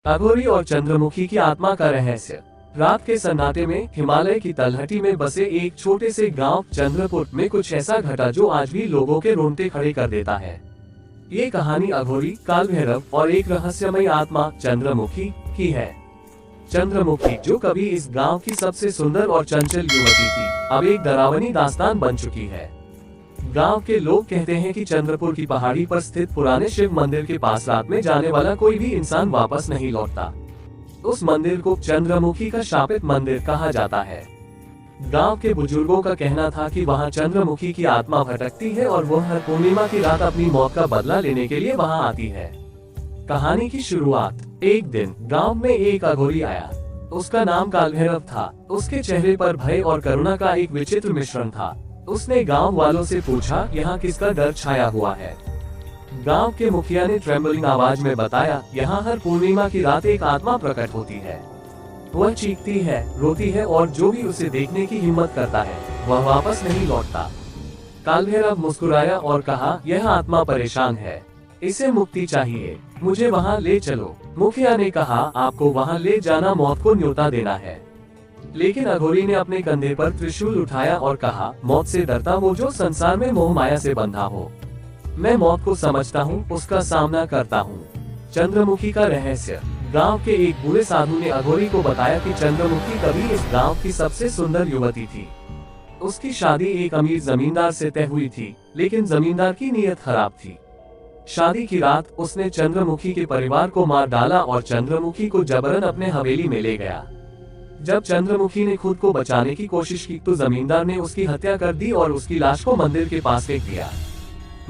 अघोरी और चंद्रमुखी की आत्मा का रहस्य। रात के सन्नाटे में हिमालय की तलहटी में बसे एक छोटे से गांव चंद्रपुर में कुछ ऐसा घटा जो आज भी लोगों के रोंगटे खड़े कर देता है। ये कहानी अघोरी, काल भैरव और एक रहस्यमय आत्मा चंद्रमुखी की है। चंद्रमुखी, जो कभी इस गांव की सबसे सुंदर और चंचल युवती थी, अब एक डरावनी दास्तान बन चुकी है। गांव के लोग कहते हैं कि चंद्रपुर की पहाड़ी पर स्थित पुराने शिव मंदिर के पास रात में जाने वाला कोई भी इंसान वापस नहीं लौटता। उस मंदिर को चंद्रमुखी का शापित मंदिर कहा जाता है। गांव के बुजुर्गों का कहना था कि वहां चंद्रमुखी की आत्मा भटकती है और वह हर पूर्णिमा की रात अपनी मौत का बदला लेने के लिए वहां आती है। कहानी की शुरुआत। एक दिन गांव में एक अघोरी आया। उसका नाम कालभैरव था। उसके चेहरे पर भय और करुणा का एक विचित्र मिश्रण था। उसने गांव वालों से पूछा, यहाँ किसका डर छाया हुआ है? गांव के मुखिया ने ट्रेम्बलिंग आवाज में बताया, यहाँ हर पूर्णिमा की रात एक आत्मा प्रकट होती है। वह चीखती है, रोती है और जो भी उसे देखने की हिम्मत करता है वह वापस नहीं लौटता। कालभैरव मुस्कुराया और कहा, यह आत्मा परेशान है, इसे मुक्ति चाहिए, मुझे वहाँ ले चलो। मुखिया ने कहा, आपको वहाँ ले जाना मौत को न्योता देना है। लेकिन अघोरी ने अपने कंधे पर त्रिशूल उठाया और कहा, मौत से डरता वो जो संसार में मोह माया से बंधा हो। मैं मौत को समझता हूँ, उसका सामना करता हूँ। चंद्रमुखी का रहस्य। गांव के एक बूढ़े साधु ने अघोरी को बताया कि चंद्रमुखी कभी इस गांव की सबसे सुंदर युवती थी। उसकी शादी एक अमीर जमींदार से तय हुई थी, लेकिन जमींदार की नीयत खराब थी। शादी की रात उसने चंद्रमुखी के परिवार को मार डाला और चंद्रमुखी को जबरन अपने हवेली में ले गया। जब चंद्रमुखी ने खुद को बचाने की कोशिश की तो जमींदार ने उसकी हत्या कर दी और उसकी लाश को मंदिर के पास फेंक दिया।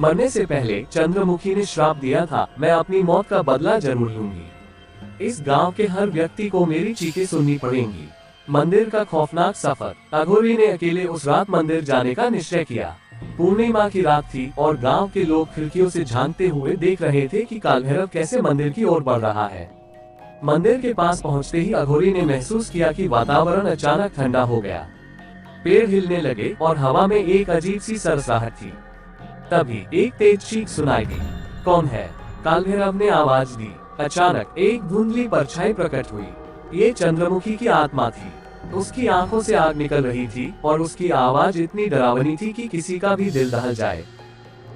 मरने से पहले चंद्रमुखी ने श्राप दिया था, मैं अपनी मौत का बदला जरूर लूंगी। इस गांव के हर व्यक्ति को मेरी चीखें सुननी पड़ेंगी। मंदिर का खौफनाक सफर। अघोरी ने अकेले उस रात मंदिर जाने का निश्चय किया। पूर्णिमा की रात थी और गांव के लोग खिड़कियों से झांकते हुए देख रहे थे कि कालभैरव कैसे मंदिर की ओर बढ़ रहा है। मंदिर के पास पहुंचते ही अघोरी ने महसूस किया कि वातावरण अचानक ठंडा हो गया। पेड़ हिलने लगे और हवा में एक अजीब सी सरसराहट थी। तभी एक तेज चीख सुनाई दी। कौन है? कालभैरव ने आवाज दी। अचानक एक धुंधली परछाई प्रकट हुई। ये चंद्रमुखी की आत्मा थी। उसकी आंखों से आग निकल रही थी और उसकी आवाज इतनी डरावनी थी कि किसी का भी दिल दहल जाए।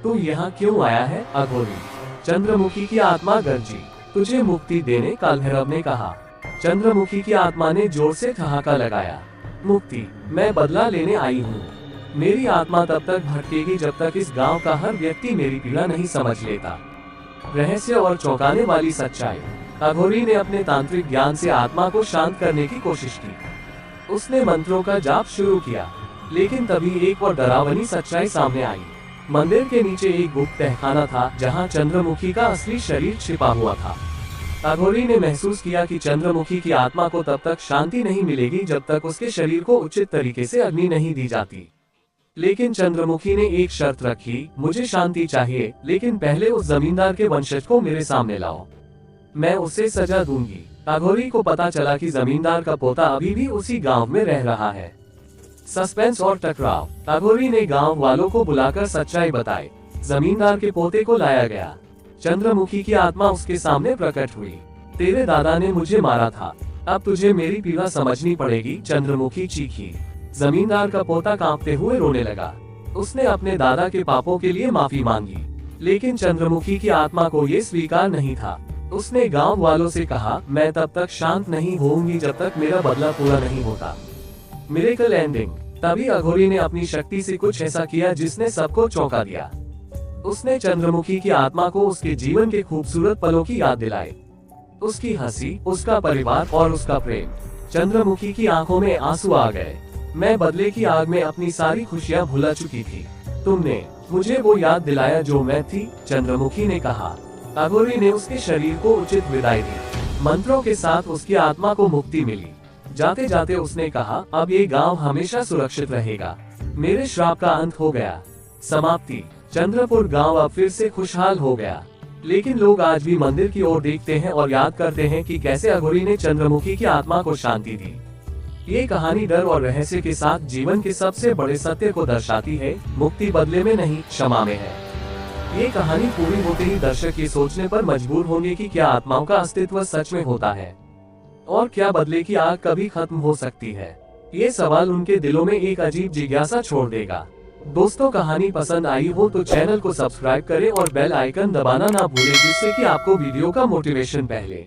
तू यहाँ क्यों आया है अघोरी? चंद्रमुखी की आत्मा गरजी। तुझे मुक्ति देने, कालभैरव ने कहा। चंद्रमुखी की आत्मा ने जोर से ठहाका लगाया। मुक्ति? मैं बदला लेने आई हूँ। मेरी आत्मा तब तक भटकेगी जब तक इस गांव का हर व्यक्ति मेरी पीड़ा नहीं समझ लेता। रहस्य और चौंकाने वाली सच्चाई। अघोरी ने अपने तांत्रिक ज्ञान से आत्मा को शांत करने की कोशिश की। उसने मंत्रों का जाप शुरू किया, लेकिन तभी एक और डरावनी सच्चाई सामने आई। मंदिर के नीचे एक गुप्त तहखाना था जहां चंद्रमुखी का असली शरीर छिपा हुआ था। अघोरी ने महसूस किया कि चंद्रमुखी की आत्मा को तब तक शांति नहीं मिलेगी जब तक उसके शरीर को उचित तरीके से अग्नि नहीं दी जाती। लेकिन चंद्रमुखी ने एक शर्त रखी, मुझे शांति चाहिए, लेकिन पहले उस जमींदार के वंशज को मेरे सामने लाओ, मैं उसे सजा दूंगी। अघोरी को पता चला कि जमींदार का पोता अभी भी उसी गांव में रह रहा है। सस्पेंस और टकराव। अघोरी ने गांव वालों को बुलाकर सच्चाई बताई। जमींदार के पोते को लाया गया। चंद्रमुखी की आत्मा उसके सामने प्रकट हुई। तेरे दादा ने मुझे मारा था, अब तुझे मेरी पीड़ा समझनी पड़ेगी, चंद्रमुखी चीखी। जमींदार का पोता कांपते हुए रोने लगा। उसने अपने दादा के पापों के लिए माफी मांगी, लेकिन चंद्रमुखी की आत्मा को ये स्वीकार नहीं था। उसने गांव वालों से कहा, मैं तब तक शांत नहीं होऊंगी जब तक मेरा बदला पूरा नहीं होता। Miracle ending. तभी अघोरी ने अपनी शक्ति से कुछ ऐसा किया जिसने सबको चौंका दिया। उसने चंद्रमुखी की आत्मा को उसके जीवन के खूबसूरत पलों की याद दिलाई। उसकी हंसी, उसका परिवार और उसका प्रेम। चंद्रमुखी की आंखों में आंसू आ गए। मैं बदले की आग में अपनी सारी खुशियां भुला चुकी थी। तुमने मुझे वो याद दिलाया जो मैं थी, चंद्रमुखी ने कहा। अघोरी ने उसके शरीर को उचित विदाई दी। मंत्रों के साथ उसकी आत्मा को मुक्ति मिली। जाते जाते उसने कहा, अब ये गांव हमेशा सुरक्षित रहेगा। मेरे श्राप का अंत हो गया। समाप्ति। चंद्रपुर गांव अब फिर से खुशहाल हो गया, लेकिन लोग आज भी मंदिर की ओर देखते हैं और याद करते हैं कि कैसे अघोरी ने चंद्रमुखी की आत्मा को शांति दी। ये कहानी डर और रहस्य के साथ जीवन के सबसे बड़े सत्य को दर्शाती है, मुक्ति बदले में नहीं, क्षमा में है। ये कहानी पूरी होते ही दर्शक ये सोचने पर मजबूर होंगे कि क्या आत्माओं का अस्तित्व सच में होता है और क्या बदले की आग कभी खत्म हो सकती है। ये सवाल उनके दिलों में एक अजीब जिज्ञासा छोड़ देगा। दोस्तों, कहानी पसंद आई हो तो चैनल को सब्सक्राइब करें और बेल आइकन दबाना ना भूलें, जिससे कि आपको वीडियो का मोटिवेशन पहले